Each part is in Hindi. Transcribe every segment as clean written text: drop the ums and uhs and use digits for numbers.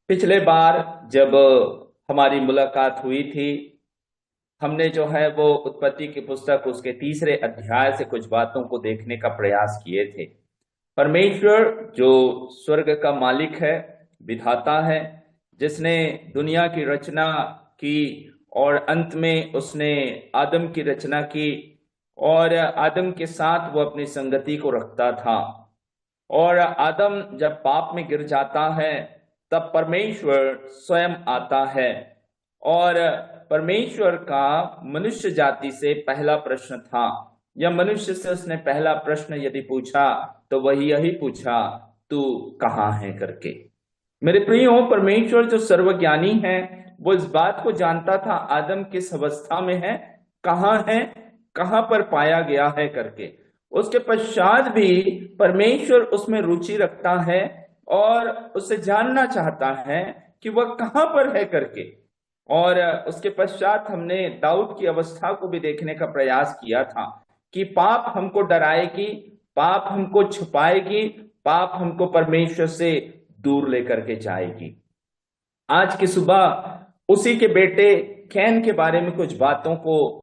पिछले बार जब हमारी मुलाकात हुई थी, हमने जो है वो उत्पत्ति की पुस्तक उसके तीसरे अध्याय से कुछ बातों को देखने का प्रयास किए थे। परमेश्वर जो स्वर्ग का मालिक है, विधाता है, जिसने दुनिया की रचना की और अंत में उसने आदम की रचना की और आदम के साथ वो अपनी संगति को रखता था। और आदम जब पाप में गिर जाता है, तब परमेश्वर स्वयं आता है। और परमेश्वर का मनुष्य जाति से पहला प्रश्न था, या मनुष्य से उसने पहला प्रश्न यदि पूछा तो वही यही पूछा, तू कहाँ है करके। मेरे प्रियो, परमेश्वर जो सर्वज्ञानी है, वो इस बात को जानता था आदम किस अवस्था में है, कहाँ पर पाया गया है करके। उसके पश्चात भी परमेश्वर उसमें रुचि रखता है और उससे जानना चाहता है कि वह कहाँ पर है करके। और उसके पश्चात हमने दाऊद की अवस्था को भी देखने का प्रयास किया था कि पाप हमको डराएगी, पाप हमको छुपाएगी, पाप हमको परमेश्वर से दूर लेकर के जाएगी। आज की सुबह उसी के बेटे कैन के बारे में कुछ बातों को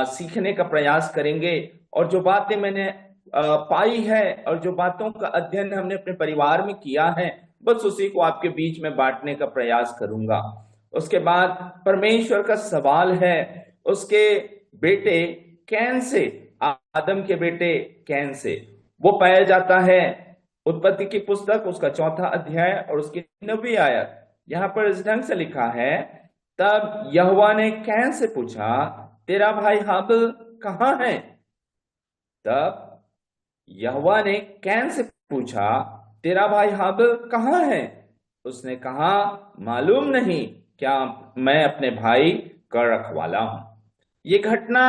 सीखने का प्रयास करेंगे। और जो बातें मैंने पाई है और जो बातों का अध्ययन हमने अपने परिवार में किया है, बस उसी को आपके बीच में बांटने का प्रयास करूंगा। उसके बाद परमेश्वर का सवाल है उसके बेटे कैन से, आदम के बेटे कैन से। वो पाया जाता है उत्पत्ति की पुस्तक उसका चौथा अध्याय और उसकी 9वीं आयत। यहां पर इस ढंग से लिखा है, तब यहोवा ने कैन से पूछा, तेरा भाई हाबिल कहाँ है? तब यहोवा ने कैन से पूछा, तेरा भाई हाबिल कहाँ है? उसने कहा, मालूम नहीं, क्या मैं अपने भाई का रखवाला हूं। ये घटना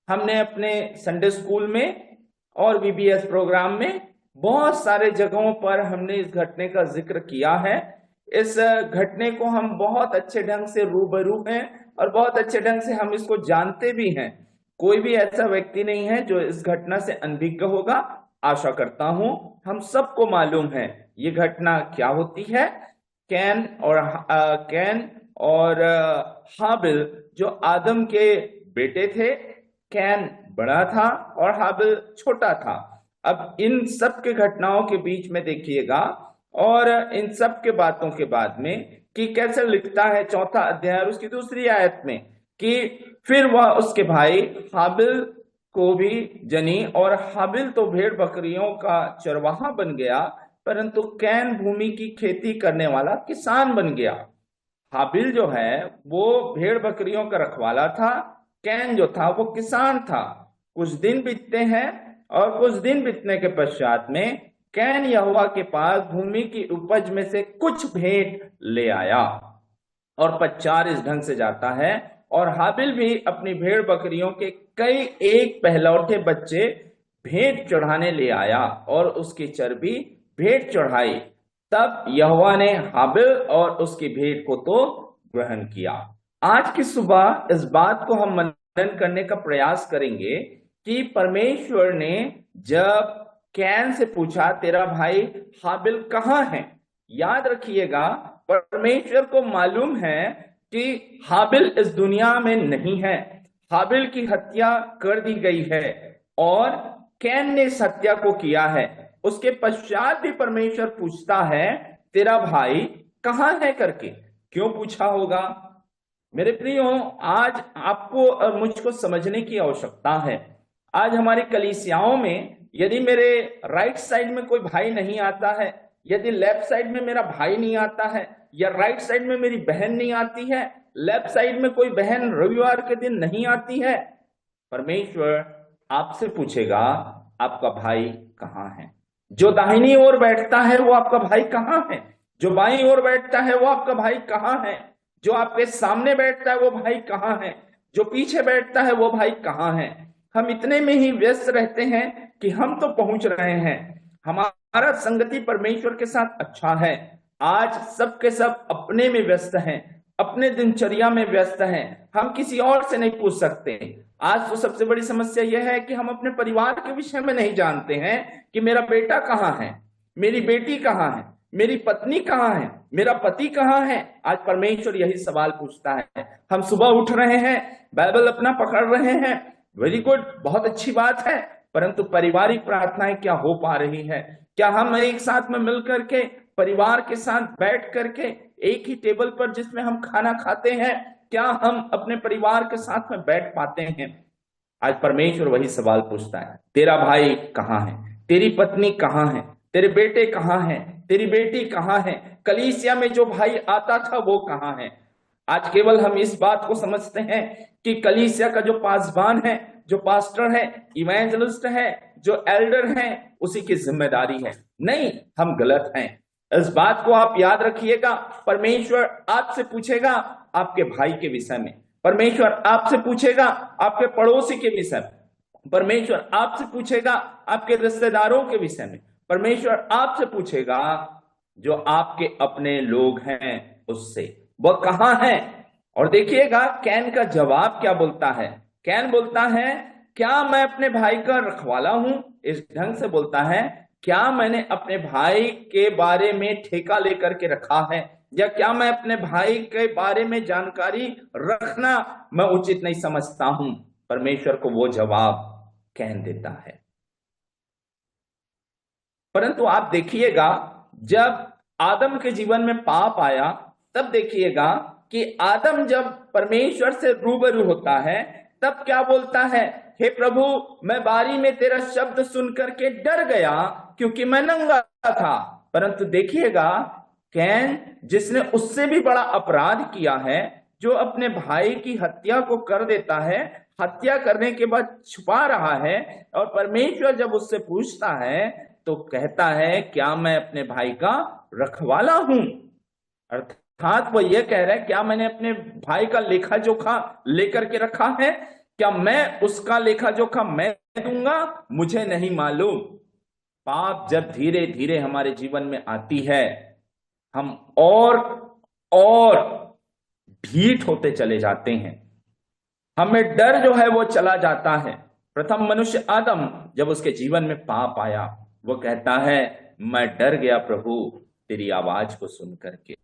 हमने अपने संडे स्कूल में और वीबीएस प्रोग्राम में बहुत सारे जगहों पर हमने इस घटने का जिक्र किया है। इस घटने को हम बहुत अच्छे ढंग से रूबरू हैं और बहुत अच्छे ढंग से हम इसको जानते भी हैं। कोई भी ऐसा व्यक्ति नहीं है जो इस घटना से अनभिज्ञ होगा। आशा करता हूं हम सबको मालूम है ये घटना क्या होती है। कैन और हाबिल जो आदम के बेटे थे। कैन बड़ा था और हाबिल छोटा था। अब इन सब के घटनाओं के बीच में देखिएगा और इन सब के बातों के बाद में कि कैसे लिखता है चौथा अध्याय उसकी 2री आयत में कि फिर वह उसके भाई हाबिल को भी जनी, और हाबिल तो भेड़ बकरियों का चरवाहा बन गया, परंतु कैन भूमि की खेती करने वाला किसान बन गया। हाबिल जो है वो भेड़ बकरियों का रखवाला था, कैन जो था वो किसान था। कुछ दिन बीतते हैं और कुछ दिन बीतने के पश्चात में कैन यहोवा के पास भूमि की उपज में से कुछ भेंट ले आया। और पच्चार इस ढंग से जाता है, और हाबिल भी अपनी भेड़ बकरियों के कई एक पहलौठे बच्चे भेंट चढ़ाने ले आया और उसकी चर्बी भेंट चढ़ाई। तब यहोवा ने हाबिल और उसकी भेंट को तो ग्रहण किया। आज की सुबह इस बात को हम मनन करने का प्रयास करेंगे कि परमेश्वर ने जब कैन से पूछा, तेरा भाई हाबिल कहाँ है? याद रखिएगा, परमेश्वर को मालूम है कि हाबिल इस दुनिया में नहीं है। हाबिल की हत्या कर दी गई है और कैन ने इस हत्या को किया है। उसके पश्चात भी परमेश्वर पूछता है, तेरा भाई कहाँ है करके। क्यों पूछा होगा? मेरे प्रियो, आज आपको और मुझको समझने की आवश्यकता है। आज हमारी कलीसियाओं में यदि मेरे राइट साइड में कोई भाई नहीं आता है, यदि लेफ्ट साइड में मेरा भाई नहीं आता है, या राइट साइड में मेरी बहन नहीं आती है, लेफ्ट साइड में कोई बहन रविवार के दिन नहीं आती है, परमेश्वर आपसे पूछेगा, आपका भाई कहाँ है? जो दाहिनी ओर बैठता है वो आपका भाई कहाँ है? जो बाईं ओर बैठता है वो आपका भाई कहाँ है? जो आपके सामने बैठता है वो भाई कहाँ है? जो पीछे बैठता है वो भाई कहाँ है? हम इतने में ही व्यस्त रहते हैं कि हम तो पहुंच रहे हैं, हमारा संगति परमेश्वर के साथ अच्छा है। आज सबके सब अपने में व्यस्त हैं, अपने दिनचर्या में व्यस्त हैं, हम किसी और से नहीं पूछ सकते। आज तो सबसे बड़ी समस्या यह है कि हम अपने परिवार के विषय में नहीं जानते हैं कि मेरा बेटा कहाँ है, मेरी बेटी कहाँ है, मेरी पत्नी कहाँ है, मेरा पति कहाँ है। आज परमेश्वर यही सवाल पूछता है। हम सुबह उठ रहे हैं, बाइबल अपना पकड़ रहे हैं, वेरी गुड, बहुत अच्छी बात है, परंतु पारिवारिक प्रार्थनाएं क्या हो पा रही है? क्या हम एक साथ में मिल करके परिवार के साथ बैठ करके एक ही टेबल पर जिसमें हम खाना खाते हैं, क्या हम अपने परिवार के साथ में बैठ पाते हैं? आज परमेश्वर वही सवाल पूछता है, तेरा भाई कहाँ है, तेरी पत्नी कहाँ है, तेरे बेटे कहाँ हैं, तेरी बेटी कहाँ है, कलीसिया में जो भाई आता था वो कहाँ है? आज केवल हम इस बात को समझते हैं कि कलीसिया का जो पासवान है, जो पास्टर है, इवेंजलिस्ट है, जो एल्डर है, उसी की जिम्मेदारी है। नहीं, हम गलत हैं। इस बात को आप याद रखिएगा। परमेश्वर आपसे पूछेगा आपके भाई के विषय में, परमेश्वर आपसे पूछेगा आपके पड़ोसी के विषय में, परमेश्वर आपसे पूछेगा आपके रिश्तेदारों के विषय में, परमेश्वर आपसे पूछेगा जो आपके अपने लोग हैं उससे, वह कहां है। और देखिएगा कैन का जवाब क्या बोलता है। कैन बोलता है, क्या मैं अपने भाई का रखवाला हूं? इस ढंग से बोलता है, क्या मैंने अपने भाई के बारे में ठेका लेकर के रखा है, या क्या मैं अपने भाई के बारे में जानकारी रखना मैं उचित नहीं समझता हूं? परमेश्वर को वो जवाब कैन देता है। परंतु आप देखिएगा जब आदम के जीवन में पाप आया, तब देखिएगा कि आदम जब परमेश्वर से रूबरू होता है तब क्या बोलता है, हे प्रभु, मैं बारी में तेरा शब्द सुन करके डर गया क्योंकि मैं नंगा था। परंतु देखिएगा कैन, जिसने उससे भी बड़ा अपराध किया है, जो अपने भाई की हत्या को कर देता है, हत्या करने के बाद छुपा रहा है, और परमेश्वर जब उससे पूछता है तो कहता है, क्या मैं अपने भाई का रखवाला हूं? अर्थात वो ये कह रहा है, क्या मैंने अपने भाई का लेखा जोखा लेकर के रखा है? क्या मैं उसका लेखा जोखा मैं दूंगा? मुझे नहीं मालूम। पाप जब धीरे धीरे हमारे जीवन में आती है, हम और ढीठ होते चले जाते हैं, हमें डर जो है वो चला जाता है। प्रथम मनुष्य आदम, जब उसके जीवन में पाप आया, वो कहता है, मैं डर गया प्रभु तेरी आवाज को सुन करके,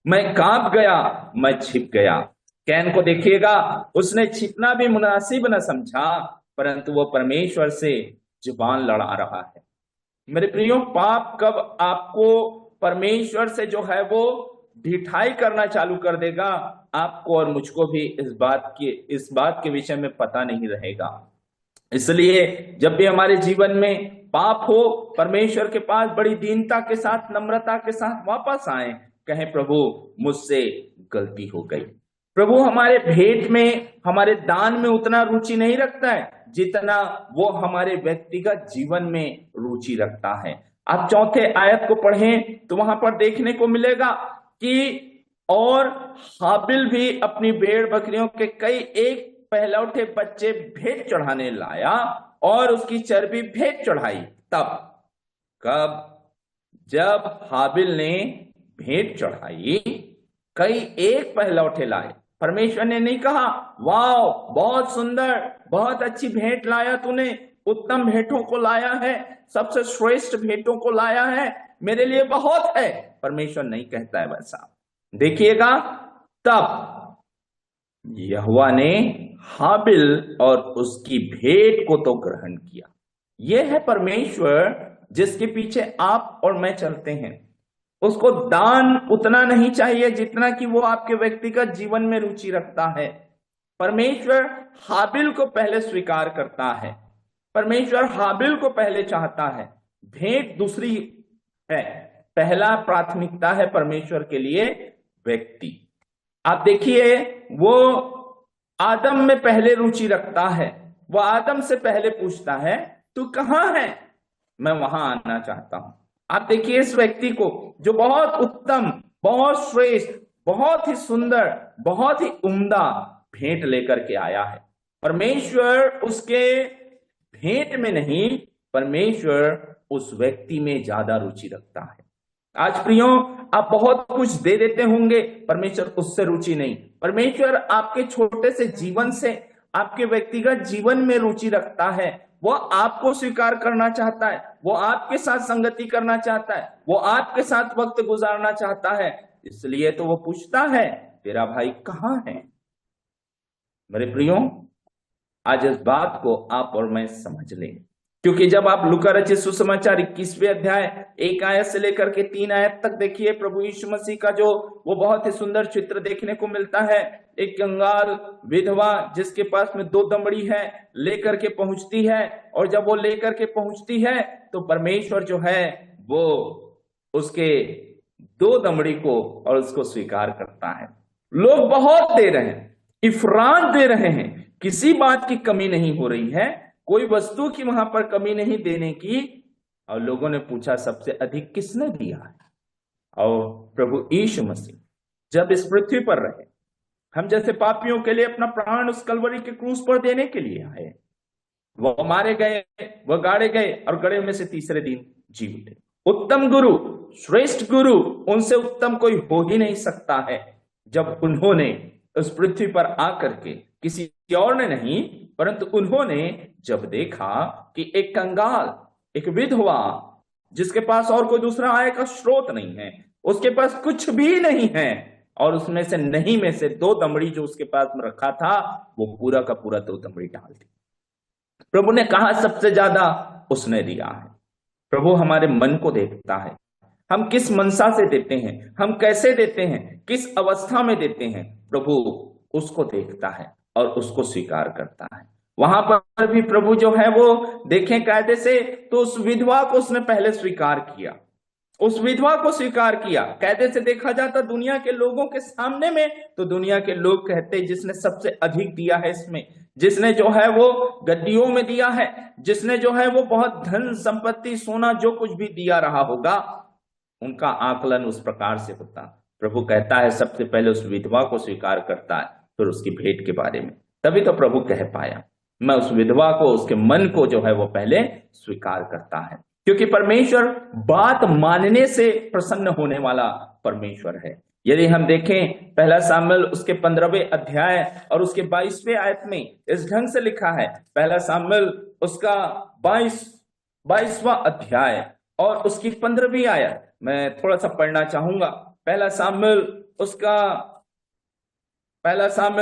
मैं कांप गया, मैं छिप गया। कैन को देखिएगा, उसने छिपना भी मुनासिब न समझा, परंतु वो परमेश्वर से जुबान लड़ा रहा है। मेरे प्रियो, पाप कब आपको परमेश्वर से जो है वो ढिठाई करना चालू कर देगा, आपको और मुझको भी इस बात के विषय में पता नहीं रहेगा। इसलिए जब भी हमारे जीवन में पाप हो, परमेश्वर के पास बड़ी दीनता के साथ, नम्रता के साथ वापस आए, कहें, प्रभु मुझसे गलती हो गई। प्रभु हमारे भेंट में, हमारे दान में उतना रुचि नहीं रखता है जितना वो हमारे व्यक्तिगत जीवन में रुचि रखता है। आप चौथे आयत को पढ़ें तो वहां पर देखने को मिलेगा कि और हाबिल भी अपनी भेड़ बकरियों के कई एक पहलौठे बच्चे भेंट चढ़ाने लाया और उसकी चर्बी भेंट चढ़ाई। तब कब? जब हाबिल ने भेंट चढ़ाई, कई एक पहलौठे लाए। परमेश्वर ने नहीं कहा, वाह बहुत सुंदर, बहुत अच्छी भेंट लाया तूने, उत्तम भेंटों को लाया है, सबसे श्रेष्ठ भेंटों को लाया है, मेरे लिए बहुत है। परमेश्वर नहीं कहता है वैसा। देखिएगा, तब यहोवा ने हाबिल और उसकी भेंट को तो ग्रहण किया। यह है परमेश्वर जिसके पीछे आप और मैं चलते हैं। उसको दान उतना नहीं चाहिए जितना कि वो आपके व्यक्तिगत जीवन में रुचि रखता है। परमेश्वर हाबिल को पहले स्वीकार करता है, परमेश्वर हाबिल को पहले चाहता है, भेंट दूसरी है। पहला प्राथमिकता है परमेश्वर के लिए व्यक्ति। आप देखिए, वो आदम में पहले रुचि रखता है, वो आदम से पहले पूछता है, तू कहां है, मैं वहां आना चाहता हूं। आप देखिए इस व्यक्ति को, जो बहुत उत्तम, बहुत श्रेष्ठ, बहुत ही सुंदर, बहुत ही उम्दा भेंट लेकर के आया है। परमेश्वर उसके भेंट में नहीं, परमेश्वर उस व्यक्ति में ज्यादा रुचि रखता है। आज प्रियो, आप बहुत कुछ दे देते होंगे, परमेश्वर उससे रुचि नहीं। परमेश्वर आपके छोटे से जीवन से, आपके व्यक्तिगत जीवन में रुचि रखता है। वो आपको स्वीकार करना चाहता है, वो आपके साथ संगति करना चाहता है, वो आपके साथ वक्त गुजारना चाहता है। इसलिए तो वो पूछता है, तेरा भाई कहाँ है? मेरे प्रियो, आज इस बात को आप और मैं समझ लें, क्योंकि जब आप लूका रचित सुसमाचार 21वें अध्याय 1 आयत से लेकर के 3 आयत तक देखिए, प्रभु यीशु मसीह का जो वो बहुत ही सुंदर चित्र देखने को मिलता है। एक कंगाल विधवा जिसके पास में 2 दमड़ी है लेकर के पहुंचती है, और जब वो लेकर के पहुंचती है तो परमेश्वर जो है वो उसके 2 दमड़ी को और उसको स्वीकार करता है। लोग बहुत दे रहे हैं, इफरात दे रहे हैं, किसी बात की कमी नहीं हो रही है, कोई वस्तु की वहां पर कमी नहीं देने की। और लोगों ने पूछा, सबसे अधिक किसने दिया है? और प्रभु यीशु मसीह जब इस पृथ्वी पर रहे, हम जैसे पापियों के लिए अपना प्राण उस कलवरी के क्रूस पर देने के लिए आए। वो मारे गए, वो गाड़े गए, और गड़े में से तीसरे दिन जी उठे। उत्तम गुरु, श्रेष्ठ गुरु, उनसे उत्तम कोई हो ही नहीं सकता है। जब उन्होंने उस पृथ्वी पर आकर के, किसी और ने नहीं परंतु उन्होंने जब देखा कि एक कंगाल, एक विधवा जिसके पास और कोई दूसरा आय का स्रोत नहीं है, उसके पास कुछ भी नहीं है, और उसमें से नहीं में से 2 दमड़ी जो उसके पास में रखा था वो पूरा का पूरा 2 दमड़ी डाल दी। प्रभु ने कहा सबसे ज्यादा उसने दिया है। प्रभु हमारे मन को देखता है, हम किस मनसा से देते हैं, हम कैसे देते हैं, किस अवस्था में देते हैं, प्रभु उसको देखता है और उसको स्वीकार करता है। वहां पर भी प्रभु जो है वो देखें कायदे से, तो उस विधवा को उसने पहले स्वीकार किया, उस विधवा को स्वीकार किया। कायदे से देखा जाता दुनिया के लोगों के सामने में, तो दुनिया के लोग कहते जिसने सबसे अधिक दिया है इसमें, जिसने जो है वो गड्डियों में दिया है, जिसने जो है वो बहुत धन संपत्ति सोना जो कुछ भी दिया रहा होगा, उनका आकलन उस प्रकार से होता। प्रभु कहता है सबसे पहले उस विधवा को स्वीकार करता है, फिर उसकी भेंट के बारे में। तभी तो प्रभु कह पाया, मैं उस विधवा को, उसके मन को जो है वो पहले स्वीकार करता है, क्योंकि परमेश्वर बात मानने से प्रसन्न होने वाला परमेश्वर है। यदि हम देखें 1 सामुएल उसके 15वें अध्याय और उसके 22वें आयत में इस ढंग से लिखा है। 1 सामुएल उसका 22वां अध्याय और उसकी 15वीं आयत मैं थोड़ा सा पढ़ना चाहूंगा। 1 सामुएल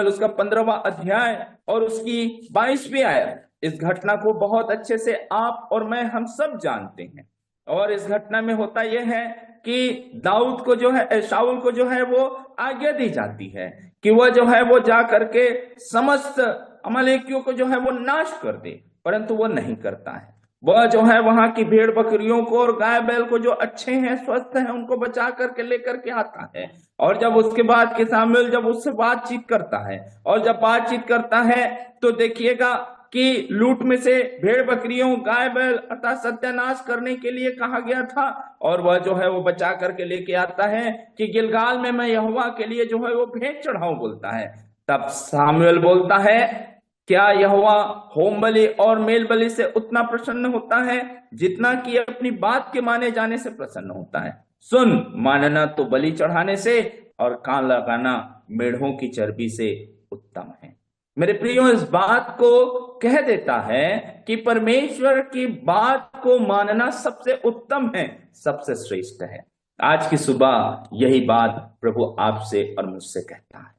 उसका 15वां अध्याय और उसकी 22वीं आयत। इस घटना को बहुत अच्छे से आप और मैं, हम सब जानते हैं। और इस घटना में होता यह है कि दाऊद को जो है, शाऊल को जो है वो आज्ञा दी जाती है कि वह जो है वो जा करके समस्त अमालेकियों को जो है वो नाश कर दे, परंतु वो नहीं करता है। वह जो है वहां की भेड़ बकरियों को और गाय बैल को जो अच्छे हैं, स्वस्थ हैं, उनको बचा करके लेकर के आता है। और जब उसके बाद के सामुएल जब उससे बातचीत करता है, और जब बातचीत करता है तो देखिएगा कि लूट में से भेड़ बकरियों गाय बैल अर्थात सत्यानाश करने के लिए कहा गया था, और वह जो है वो बचा करके लेके आता है कि गिलगाल में मैं यहोवा के लिए जो है वो भेंट चढ़ाऊं बोलता है। तब सामुएल बोलता है, क्या यहोवा होम बलि और मेल बलि से उतना प्रसन्न होता है जितना कि अपनी बात के माने जाने से प्रसन्न होता है? सुन, मानना तो बलि चढ़ाने से और कान लगाना मेढ़ों की चर्बी से उत्तम है। मेरे प्रियो, इस बात को कह देता है कि परमेश्वर की बात को मानना सबसे उत्तम है, सबसे श्रेष्ठ है। आज की सुबह यही बात प्रभु आपसे और मुझसे कहता है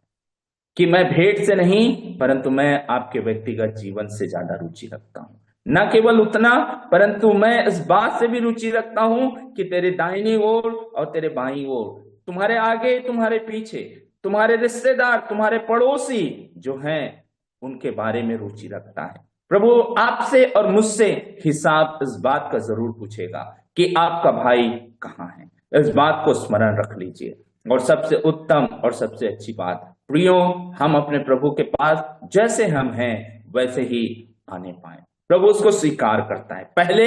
कि मैं भेंट से नहीं परंतु मैं आपके व्यक्तिगत जीवन से ज्यादा रुचि रखता हूं। न केवल उतना, परंतु मैं इस बात से भी रुचि रखता हूं कि तेरे दाहिनी ओर और तेरे बाईं ओर, तुम्हारे आगे तुम्हारे पीछे, तुम्हारे रिश्तेदार, तुम्हारे पड़ोसी जो हैं, उनके बारे में रुचि रखता है। प्रभु आपसे और मुझसे हिसाब इस बात का जरूर पूछेगा कि आपका भाई कहाँ है। इस बात को स्मरण रख लीजिए। और सबसे उत्तम और सबसे अच्छी बात, प्रियो, हम अपने प्रभु के पास जैसे हम हैं वैसे ही आने पाए। प्रभु उसको स्वीकार करता है। पहले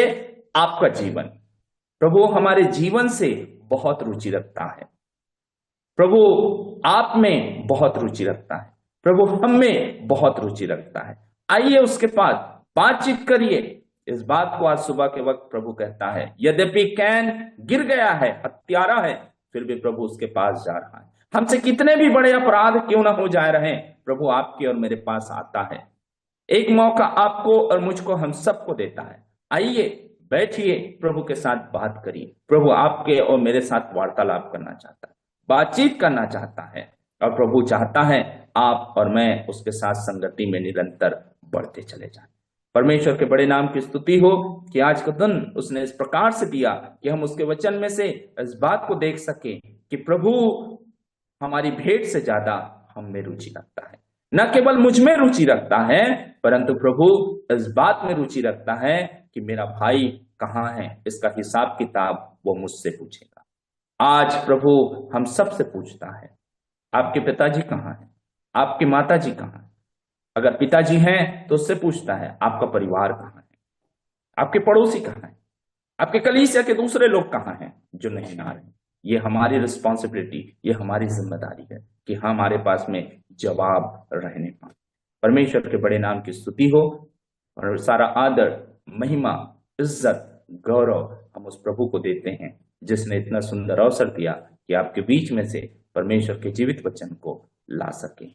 आपका जीवन, प्रभु हमारे जीवन से बहुत रुचि रखता है। प्रभु आप में बहुत रुचि रखता है। प्रभु हम में बहुत रुचि रखता है। आइए उसके पास बातचीत करिए। इस बात को आज सुबह के वक्त प्रभु कहता है। यद्यपि कैन गिर गया है, हत्यारा है, फिर भी प्रभु उसके पास जा रहा है। हमसे कितने भी बड़े अपराध क्यों ना हो जा रहे हैं, प्रभु आपके और मेरे पास आता है। एक मौका आपको और मुझको, हम सबको देता है। आइए, बैठिए, प्रभु के साथ बात करिए। प्रभु आपके और मेरे साथ वार्तालाप करना चाहता है, बातचीत करना चाहता है, और प्रभु चाहता है आप और मैं उसके साथ संगति में निरंतर बढ़ते चले जाएं। परमेश्वर के बड़े नाम की स्तुति हो कि आज का दिन उसने इस प्रकार से दिया कि हम उसके वचन में से इस बात को देख सके कि प्रभु हमारी भेंट से ज्यादा हम में रुचि रखता है। न केवल मुझ में रुचि रखता है, परंतु प्रभु इस बात में रुचि रखता है कि मेरा भाई कहाँ है, इसका हिसाब किताब वो मुझसे पूछेगा। आज प्रभु हम सबसे पूछता है, आपके पिताजी कहाँ हैं, आपकी माता जी कहाँ हैं? अगर पिताजी हैं तो उससे पूछता है आपका परिवार कहाँ है, आपके पड़ोसी कहाँ हैं, आपके कलीसिया के दूसरे लोग कहाँ हैं जो नहीं आ रहे। ये हमारी रिस्पॉन्सिबिलिटी, ये हमारी जिम्मेदारी है कि हमारे पास में जवाब रहने पाए। परमेश्वर के बड़े नाम की स्तुति हो, और सारा आदर, महिमा, इज्जत, गौरव हम उस प्रभु को देते हैं जिसने इतना सुंदर अवसर दिया कि आपके बीच में से परमेश्वर के जीवित वचन को ला सके।